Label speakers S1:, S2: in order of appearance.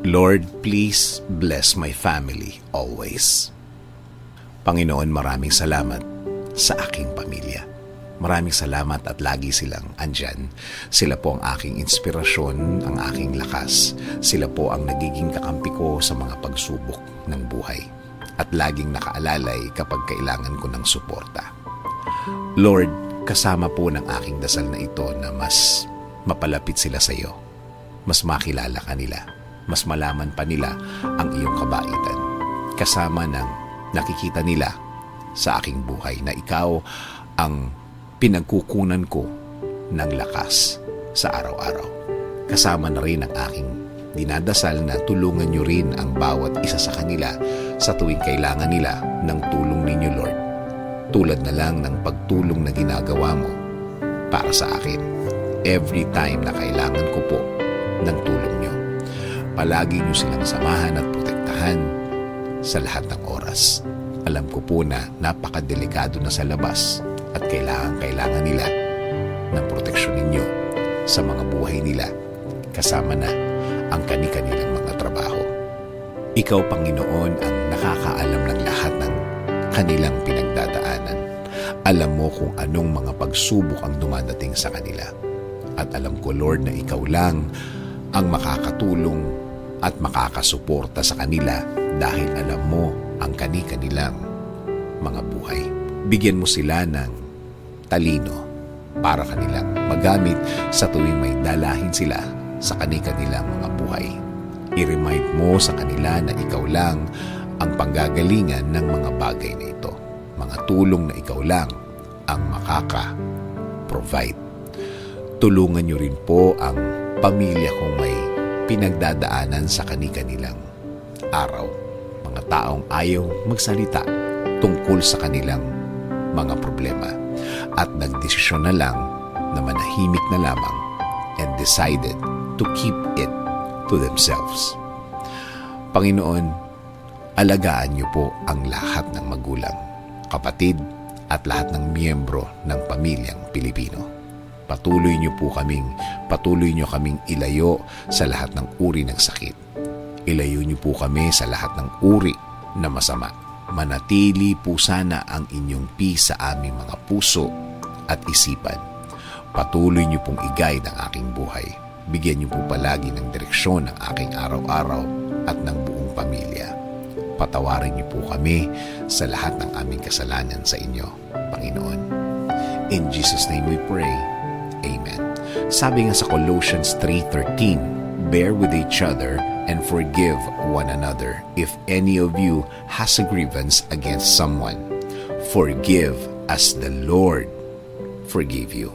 S1: Lord, please bless my family always. Panginoon, maraming salamat sa aking pamilya. Maraming salamat at lagi silang andyan. Sila po ang aking inspirasyon, ang aking lakas. Sila po ang nagiging kakampi ko sa mga pagsubok ng buhay. At laging nakaalalay kapag kailangan ko ng suporta. Lord, kasama po ng aking dasal na ito na mas mapalapit sila sa iyo. Mas makilala ka nila. Mas malaman pa nila ang iyong kabaitan. Kasama ng nakikita nila sa aking buhay na ikaw ang pinagkukunan ko ng lakas sa araw-araw. Kasama na rin ang aking dinadasal na tulungan niyo rin ang bawat isa sa kanila sa tuwing kailangan nila ng tulong ninyo, Lord. Tulad na lang ng pagtulong na ginagawa mo para sa akin. Every time na kailangan ko po ng tulong niyo. Palagi niyo silang samahan at protektahan sa lahat ng oras. Alam ko po na napakadelikado na sa labas at kailangan nila ng proteksyon ninyo sa mga buhay nila, kasama na ang kani-kanilang mga trabaho. Ikaw, Panginoon, ang nakakaalam ng lahat ng kanilang pinagdadaanan. Alam mo kung anong mga pagsubok ang dumadating sa kanila. At alam ko, Lord, na ikaw lang ang makakatulong at makakasuporta sa kanila dahil alam mo ang kani-kanilang mga buhay. Bigyan mo sila ng talino para kanilang magamit sa tuwing may dalahin sila sa kani-kanilang mga buhay. I-remind mo sa kanila na ikaw lang ang panggagalingan ng mga bagay na ito. Mga tulong na ikaw lang ang makaka-provide. Tulungan niyo rin po ang pamilya kong may pinagdadaanan sa kani-kanilang araw. Mga taong ayaw magsalita tungkol sa kanilang mga problema at nagdesisyon na lang na manahimik na lamang and decided to keep it to themselves. Panginoon, alagaan niyo po ang lahat ng magulang, kapatid at lahat ng miyembro ng pamilyang Pilipino. Patuloy niyo kaming ilayo sa lahat ng uri ng sakit. Ilayo niyo po kami sa lahat ng uri na masama. Manatili po sana ang inyong peace sa aming mga puso at isipan. Patuloy niyo pong i-guide ang aking buhay. Bigyan niyo po palagi ng direksyon ng aking araw-araw at ng buong pamilya. Patawarin niyo po kami sa lahat ng aming kasalanan sa inyo, Panginoon. In Jesus' name we pray. Amen. Sabi nga sa Colossians 3:13, bear with each other and forgive one another if any of you has a grievance against someone. Forgive as the Lord forgave you.